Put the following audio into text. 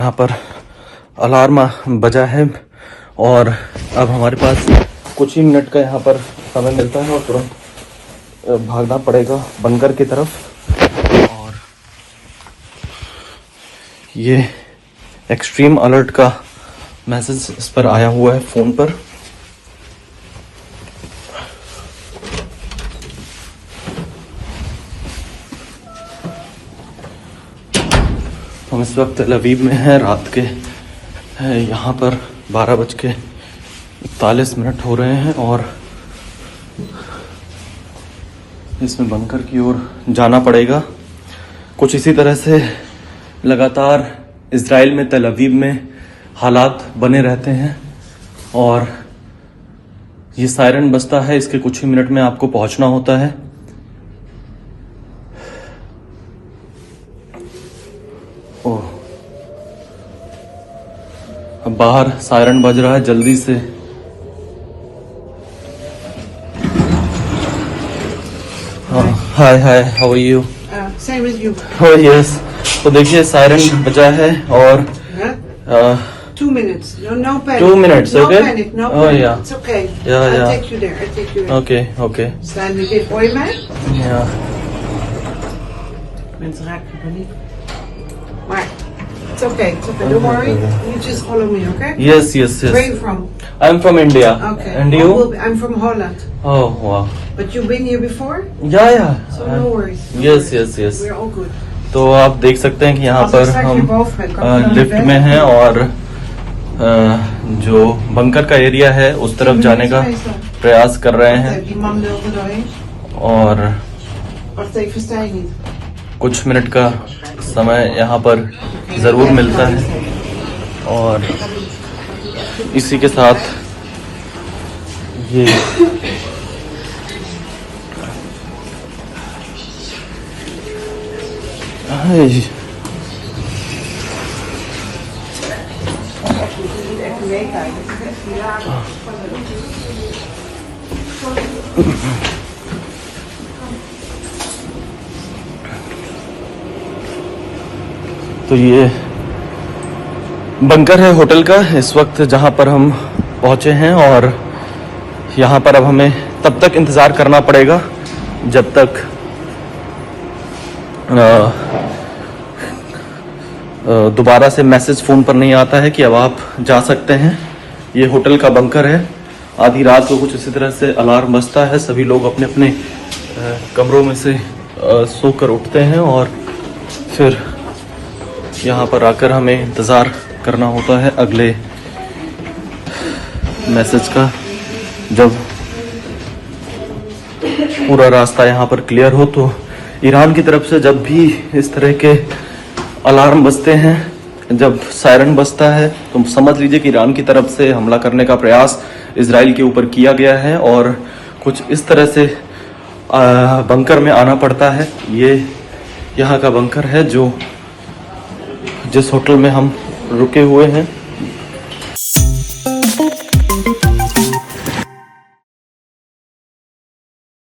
यहाँ पर अलार्म बजा है और अब हमारे पास कुछ ही मिनट का यहाँ पर समय मिलता है और तुरंत भागना पड़ेगा बंकर की तरफ। और ये एक्सट्रीम अलर्ट का मैसेज इस पर आया हुआ है फ़ोन पर। हम इस वक्त तेल अवीव में हैं। रात के यहाँ पर 12:41 हो रहे हैं और इसमें बंकर की ओर जाना पड़ेगा। कुछ इसी तरह से लगातार इजराइल में तेल अवीव में हालात बने रहते हैं और ये सायरन बजता है, इसके कुछ ही मिनट में आपको पहुंचना होता है। ओह, अब बाहर सायरन बज रहा है, जल्दी से hi hi, how are you? Same as you. Oh yes. तो देखिए सायरन बजा है और 2 minutes. No panic. 2 minutes, no okay? panic. No Oh, panic. yeah. It's okay. Yeah, I'll yeah. take you there. I'll take you there. Okay. Staan we dit voor je mij? Ja. Mensen raken me niet. Maar it's okay. It's okay. Don't worry. You just follow me, okay? Yes. Where are you from? I'm from India. Okay. And you? I'm from Holland. Oh wow. But you've been here before? Yeah. So no worries. No Yes. We're all good. तो आप देख सकते हैं कि यहाँ Als ik पर straks weer हम boven ben, kan ik dan lift weer में weg? हैं और जो बंकर का एरिया है उस तरफ जाने का प्रयास कर रहे हैं Die man wil er doorheen. और Wacht even, versta je niet? कुछ मिनट का समय यहाँ पर ज़रूर मिलता है और इसी के साथ ये हाय। तो ये बंकर है होटल का इस वक्त जहाँ पर हम पहुँचे हैं और यहाँ पर अब हमें तब तक इंतज़ार करना पड़ेगा जब तक दोबारा से मैसेज फ़ोन पर नहीं आता है कि अब आप जा सकते हैं। ये होटल का बंकर है। आधी रात को कुछ इसी तरह से अलार्म बजता है, सभी लोग अपने अपने कमरों में से सोकर उठते हैं और फिर यहाँ पर आकर हमें इंतज़ार करना होता है अगले मैसेज का, जब पूरा रास्ता यहाँ पर क्लियर हो। तो ईरान की तरफ से जब भी इस तरह के अलार्म बजते हैं, जब सायरन बजता है, तो समझ लीजिए कि ईरान की तरफ से हमला करने का प्रयास इजराइल के ऊपर किया गया है और कुछ इस तरह से बंकर में आना पड़ता है। ये यहाँ का बंकर है जो जिस होटल में हम रुके हुए हैं।